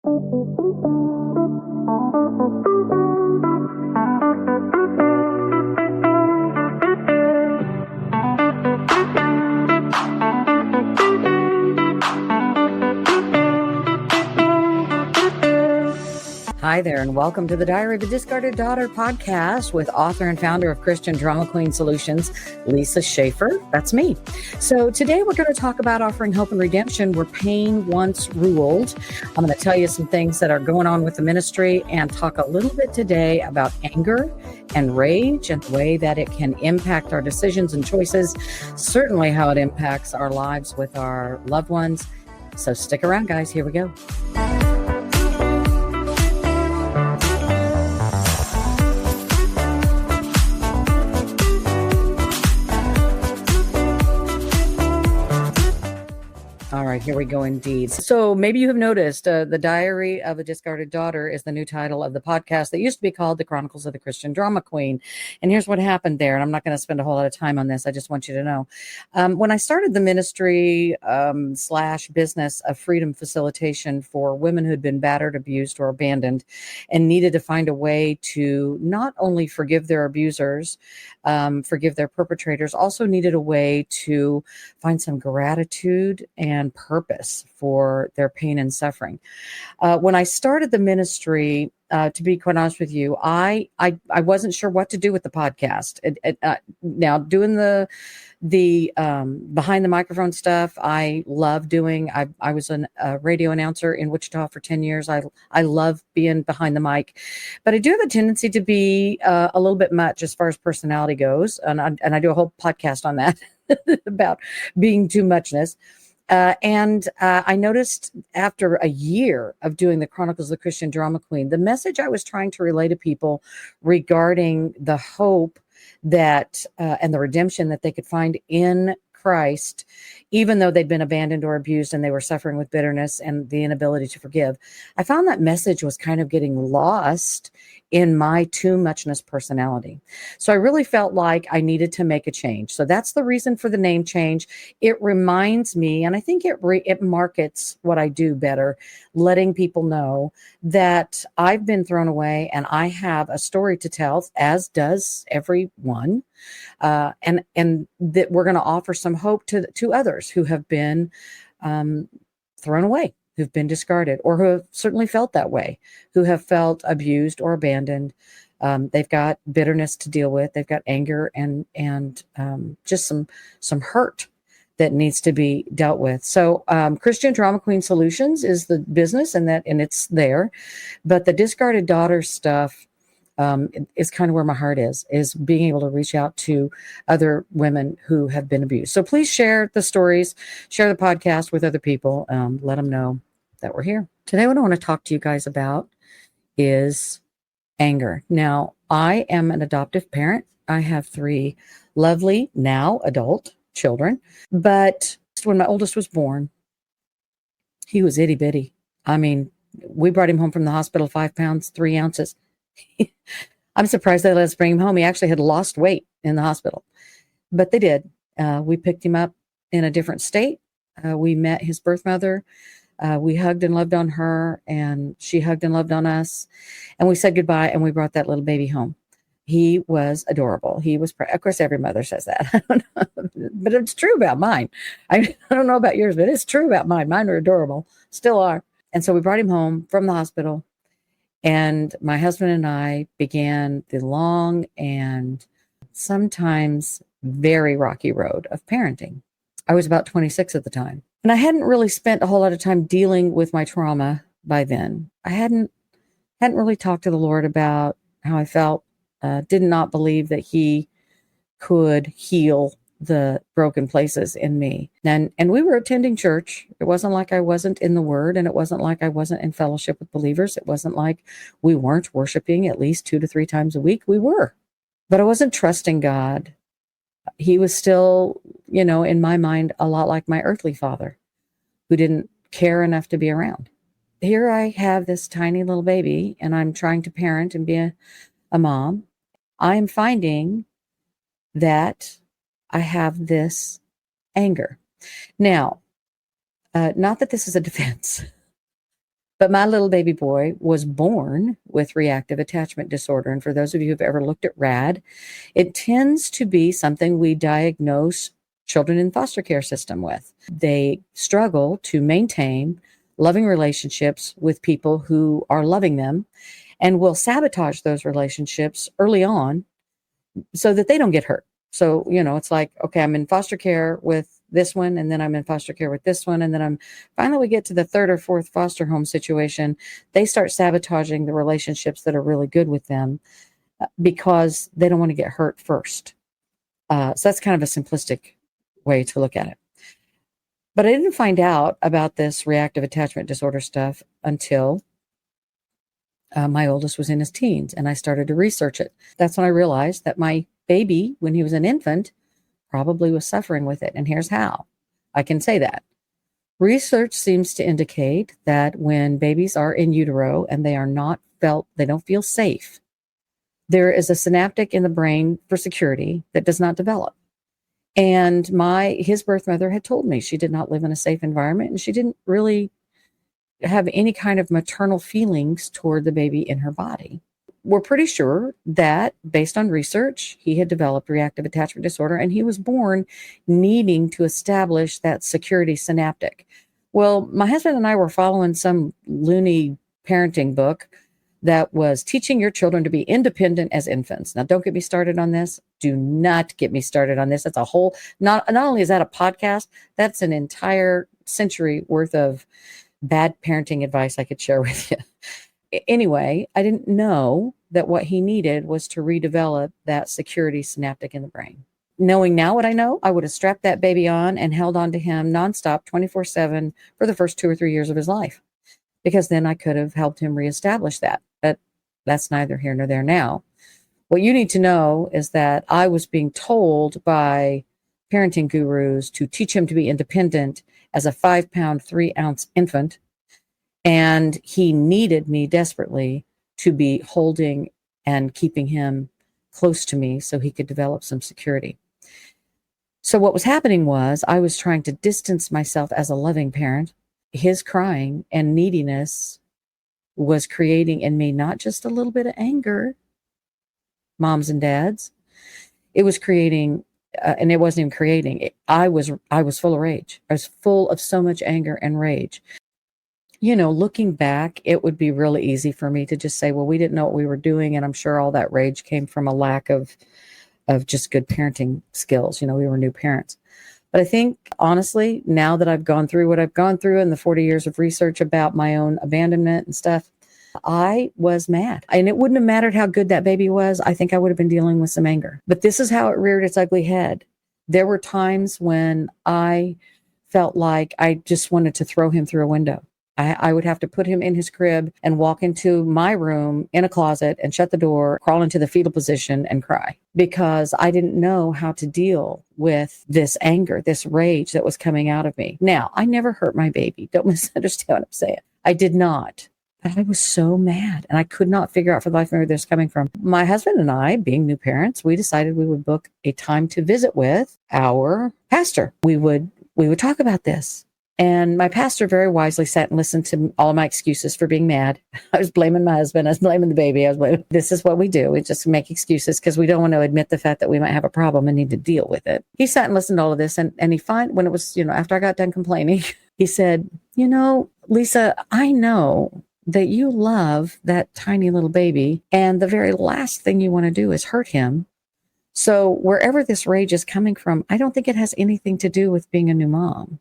Hi there, and welcome to the Diary of a Discarded Daughter podcast with author and founder of Christian Drama Queen Solutions, Lisa Schaefer. That's me. So today we're going to talk about offering hope and redemption where pain once ruled. I'm going to tell you some things that are going on with the ministry and talk a little bit today about anger and rage and the way that it can impact our decisions and choices, certainly how it impacts our lives with our loved ones. So stick around, guys. Here we go. All right, here we go indeed. So maybe you have noticed The Diary of a Discarded Daughter is the new title of the podcast that used to be called The Chronicles of the Christian Drama Queen. And here's what happened there. And I'm not going to spend a whole lot of time on this. I just want you to know. When I started the ministry slash business of freedom facilitation for women who had been battered, abused, or abandoned and needed to find a way to not only forgive their abusers, forgive their perpetrators, also needed a way to find some gratitude and purpose for their pain and suffering. When I started the ministry, to be quite honest with you, I wasn't sure what to do with the podcast. Now doing the behind the microphone stuff, I love doing. I was a radio announcer in Wichita for 10 years. I love being behind the mic, but I do have a tendency to be a little bit much as far as personality goes, and I do a whole podcast on that about being too muchness. And I noticed after a year of doing the Chronicles of the Christian Drama Queen, the message I was trying to relay to people regarding the hope that and the redemption that they could find in Christ, even though they'd been abandoned or abused and they were suffering with bitterness and the inability to forgive. I found that message was kind of getting lost in my too muchness personality. So I really felt like I needed to make a change. So that's the reason for the name change. It reminds me, and I think it markets what I do better, letting people know that I've been thrown away and I have a story to tell, as does everyone. And that we're going to offer some hope to others who have been thrown away, who've been discarded, or who have certainly felt that way, who have felt abused or abandoned. They've got bitterness to deal with. They've got anger and just some hurt that needs to be dealt with. So Christian Drama Queen Solutions is the business, and it's there, but the discarded daughter stuff is kind of where my heart is being able to reach out to other women who have been abused. So please share the stories, share the podcast with other people, let them know that we're here. Today, what I want to talk to you guys about is anger. Now, I am an adoptive parent. I have 3 lovely, now adult children, but when my oldest was born, he was itty bitty. I mean, we brought him home from the hospital, 5 pounds, 3 ounces. I'm surprised they let us bring him home. He actually had lost weight in the hospital, but they did. We picked him up in a different state. We met his birth mother. We hugged and loved on her, and she hugged and loved on us. And we said goodbye, and we brought that little baby home. He was adorable. He was, of course, every mother says that. I don't know, but it's true about mine. I don't know about yours, but it's true about mine. Mine are adorable, still are. And so we brought him home from the hospital. And my husband and I began the long and sometimes very rocky road of parenting. I was about 26 at the time. And I hadn't really spent a whole lot of time dealing with my trauma by then. I hadn't really talked to the Lord about how I felt. Did not believe that he could heal the broken places in me. And we were attending church. It wasn't like I wasn't in the Word, and it wasn't like I wasn't in fellowship with believers. It wasn't like we weren't worshiping at least 2 to 3 times a week. We were. But I wasn't trusting God. He was still, in my mind, a lot like my earthly father, who didn't care enough to be around. Here I have this tiny little baby, and I'm trying to parent and be a mom. I am finding that I have this anger. Now, not that this is a defense, But my little baby boy was born with reactive attachment disorder. And for those of you who've ever looked at RAD, it tends to be something we diagnose children in foster care system with. They struggle to maintain loving relationships with people who are loving them and will sabotage those relationships early on so that they don't get hurt. So, it's like, okay, I'm in foster care with this one, and then I'm in foster care with this one, and then finally we get to the third or fourth foster home situation. They start sabotaging the relationships that are really good with them because they don't want to get hurt first. So that's kind of a simplistic way to look at it. But I didn't find out about this reactive attachment disorder stuff until my oldest was in his teens, and I started to research it. That's when I realized that my baby, when he was an infant, probably was suffering with it. And here's how I can say that. Research seems to indicate that when babies are in utero and they don't feel safe, there is a synaptic in the brain for security that does not develop. And his birth mother had told me she did not live in a safe environment, and she didn't really have any kind of maternal feelings toward the baby in her body. We're pretty sure that, based on research, he had developed reactive attachment disorder, and he was born needing to establish that security synaptic. Well, my husband and I were following some loony parenting book that was teaching your children to be independent as infants. Now, don't get me started on this. Do not get me started on this. That's a whole, not only is that a podcast, that's an entire century worth of bad parenting advice I could share with you. Anyway, I didn't know that what he needed was to redevelop that security synaptic in the brain. Knowing now what I know, I would have strapped that baby on and held on to him nonstop 24/7 for the first 2 or 3 years of his life, because then I could have helped him reestablish that. But that's neither here nor there now. What you need to know is that I was being told by parenting gurus to teach him to be independent as a 5-pound, 3-ounce infant. And he needed me desperately to be holding and keeping him close to me so he could develop some security. So what was happening was I was trying to distance myself as a loving parent. His crying and neediness was creating in me not just a little bit of anger, moms and dads. It was creating, and it wasn't even creating. I was full of rage. I was full of so much anger and rage. Looking back, it would be really easy for me to just say, well, we didn't know what we were doing. And I'm sure all that rage came from a lack of just good parenting skills. We were new parents. But I think, honestly, now that I've gone through what I've gone through in the 40 years of research about my own abandonment and stuff, I was mad. And it wouldn't have mattered how good that baby was. I think I would have been dealing with some anger. But this is how it reared its ugly head. There were times when I felt like I just wanted to throw him through a window. I would have to put him in his crib and walk into my room in a closet and shut the door, crawl into the fetal position and cry, because I didn't know how to deal with this anger, this rage that was coming out of me. Now, I never hurt my baby. Don't misunderstand what I'm saying. I did not. But I was so mad, and I could not figure out for the life of me where this was coming from. My husband and I, being new parents, we decided we would book a time to visit with our pastor. We would talk about this. And my pastor very wisely sat and listened to all of my excuses for being mad. I was blaming my husband. I was blaming the baby. This is what we do. We just make excuses because we don't want to admit the fact that we might have a problem and need to deal with it. He sat and listened to all of this. And when it was, after I got done complaining, he said, Lisa, I know that you love that tiny little baby, and the very last thing you want to do is hurt him. So wherever this rage is coming from, I don't think it has anything to do with being a new mom.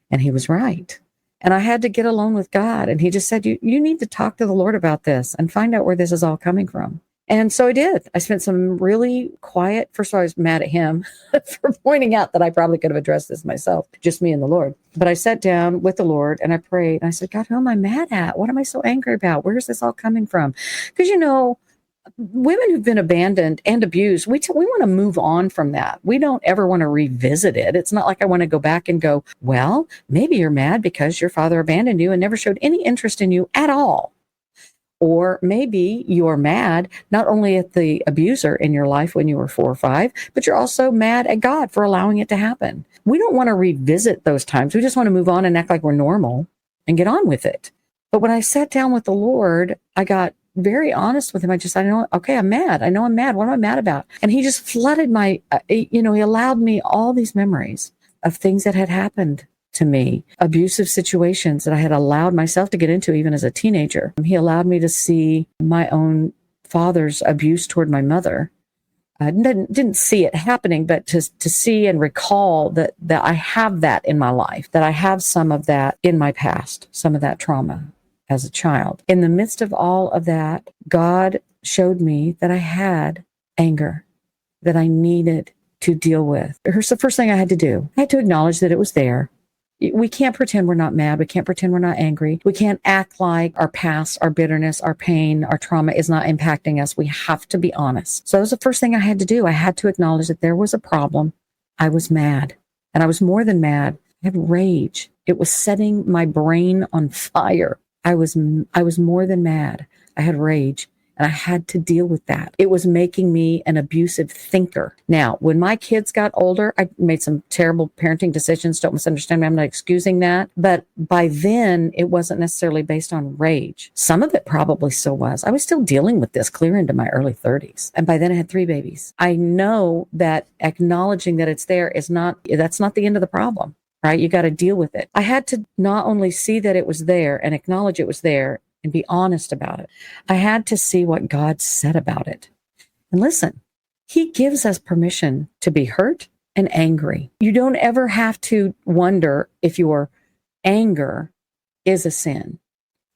And he was right. And I had to get alone with God. And he just said, you need to talk to the Lord about this and find out where this is all coming from. And so I did. I spent some really quiet, first of all, I was mad at him for pointing out that I probably could have addressed this myself, just me and the Lord. But I sat down with the Lord and I prayed. And I said, God, who am I mad at? What am I so angry about? Where is this all coming from? Because, women who've been abandoned and abused, we want to move on from that. We don't ever want to revisit it. It's not like I want to go back and go, well, maybe you're mad because your father abandoned you and never showed any interest in you at all. Or maybe you're mad not only at the abuser in your life when you were 4 or 5, but you're also mad at God for allowing it to happen. We don't want to revisit those times. We just want to move on and act like we're normal and get on with it. But when I sat down with the Lord, I got very honest with him. I know, okay, I'm mad. I know I'm mad. What am I mad about? And he just flooded he allowed me all these memories of things that had happened to me, abusive situations that I had allowed myself to get into even as a teenager. He allowed me to see my own father's abuse toward my mother. I didn't see it happening, but to see and recall that I have that in my life, that I have some of that in my past, some of that trauma as a child. In the midst of all of that, God showed me that I had anger that I needed to deal with. Here's the first thing I had to do. I had to acknowledge that it was there. We can't pretend we're not mad. We can't pretend we're not angry. We can't act like our past, our bitterness, our pain, our trauma is not impacting us. We have to be honest. So that was the first thing I had to do. I had to acknowledge that there was a problem. I was mad. And I was more than mad. I had rage. It was setting my brain on fire. I was more than mad. I had rage. And I had to deal with that. It was making me an abusive thinker. Now, when my kids got older, I made some terrible parenting decisions. Don't misunderstand me. I'm not excusing that. But by then, it wasn't necessarily based on rage. Some of it probably still was. I was still dealing with this clear into my early 30s. And by then I had 3 babies. I know that acknowledging that it's there that's not the end of the problem, right? You got to deal with it. I had to not only see that it was there and acknowledge it was there, and be honest about it. I had to see what God said about it. And listen, he gives us permission to be hurt and angry. You don't ever have to wonder if your anger is a sin,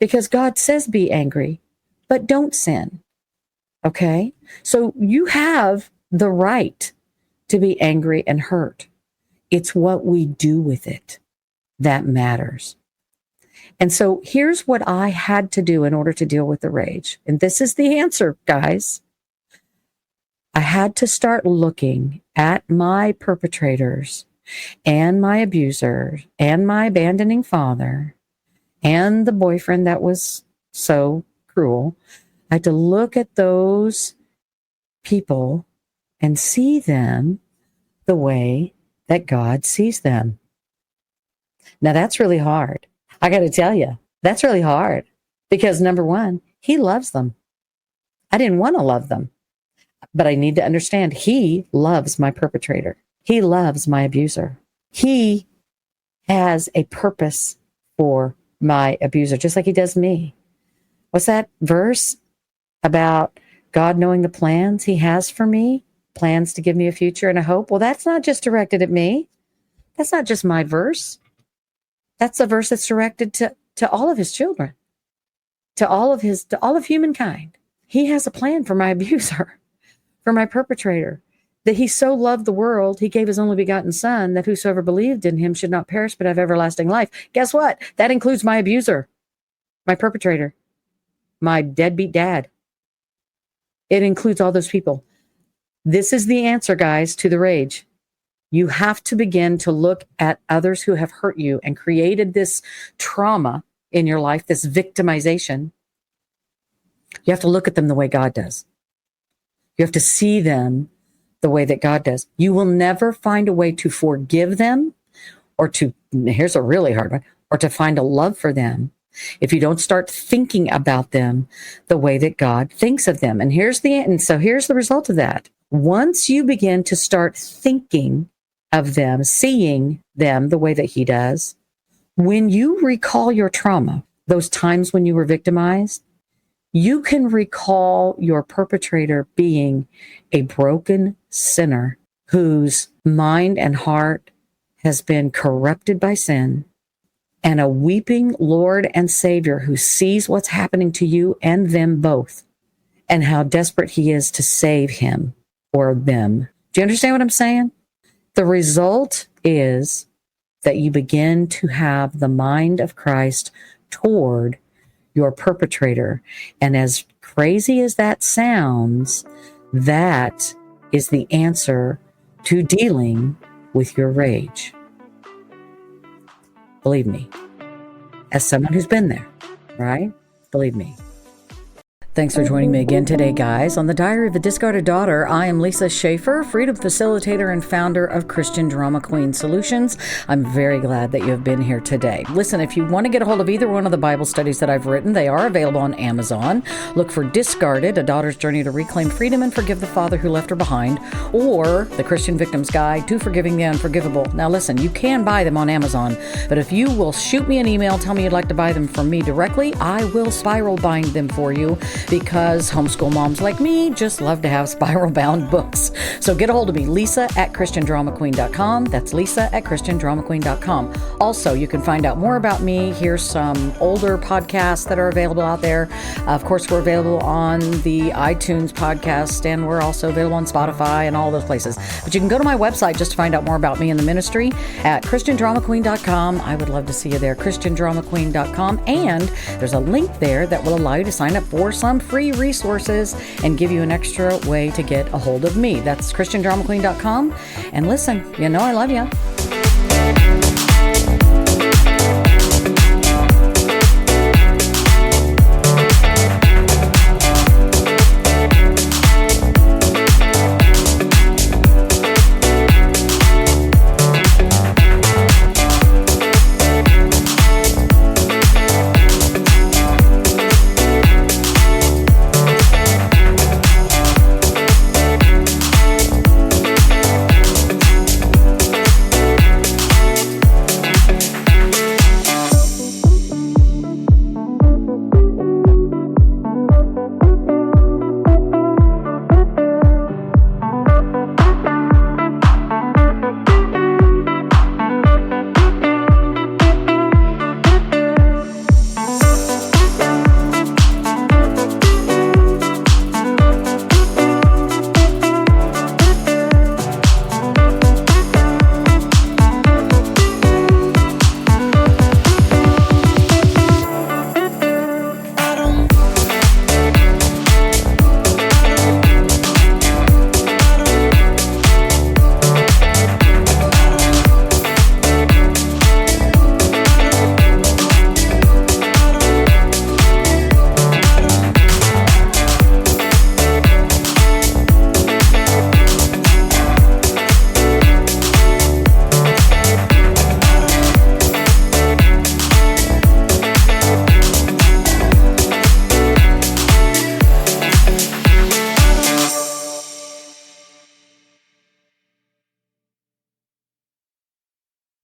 because God says be angry, but don't sin. Okay? So you have the right to be angry and hurt. It's what we do with it that matters. And so here's what I had to do in order to deal with the rage. And this is the answer, guys. I had to start looking at my perpetrators and my abusers and my abandoning father and the boyfriend that was so cruel. I had to look at those people and see them the way that God sees them. Now, that's really hard. I got to tell you, that's really hard because number one, he loves them. I didn't want to love them, but I need to understand he loves my perpetrator. He loves my abuser. He has a purpose for my abuser, just like he does me. What's that verse about God knowing the plans he has for me? Plans to give me a future and a hope. Well, that's not just directed at me. That's not just my verse. That's a verse that's directed to all of his children, to all of humankind. He has a plan for my abuser, for my perpetrator, that he so loved the world, he gave his only begotten son, that whosoever believed in him should not perish, but have everlasting life. Guess what? That includes my abuser, my perpetrator, my deadbeat dad. It includes all those people. This is the answer, guys, to the rage. You have to begin to look at others who have hurt you and created this trauma in your life, this victimization. You have to look at them the way God does. You have to see them the way that God does. You will never find a way to forgive them here's a really hard one, or to find a love for them if you don't start thinking about them the way that God thinks of them. And here's the result of that. Once you begin to start thinking of them, seeing them the way that he does, when you recall your trauma, those times when you were victimized, you can recall your perpetrator being a broken sinner whose mind and heart has been corrupted by sin, and a weeping Lord and Savior who sees what's happening to you and them both, and how desperate he is to save him or them. Do you understand what I'm saying? The result is that you begin to have the mind of Christ toward your perpetrator. And as crazy as that sounds, that is the answer to dealing with your rage. Believe me, as someone who's been there, right? Believe me. Thanks for joining me again today, guys. On the Diary of a Discarded Daughter, I am Lisa Schaefer, freedom facilitator and founder of Christian Drama Queen Solutions. I'm very glad that you have been here today. Listen, if you want to get a hold of either one of the Bible studies that I've written, they are available on Amazon. Look for Discarded, A Daughter's Journey to Reclaim Freedom and Forgive the Father Who Left Her Behind, or The Christian Victim's Guide to Forgiving the Unforgivable. Now listen, you can buy them on Amazon, but if you will shoot me an email, tell me you'd like to buy them from me directly, I will spiral bind them for you, because homeschool moms like me just love to have spiral bound books. So get a hold of me, Lisa@ChristianDramaQueen.com. That's Lisa@ChristianDramaQueen.com. Also, you can find out more about me. Here's some older podcasts that are available out there. Of course, we're available on the iTunes podcast, and we're also available on Spotify and all those places. But you can go to my website just to find out more about me and the ministry at ChristianDramaQueen.com. I would love to see you there, ChristianDramaQueen.com. And there's a link there that will allow you to sign up for some free resources and give you an extra way to get a hold of me. That's ChristianDramaQueen.com. And listen, you know I love you.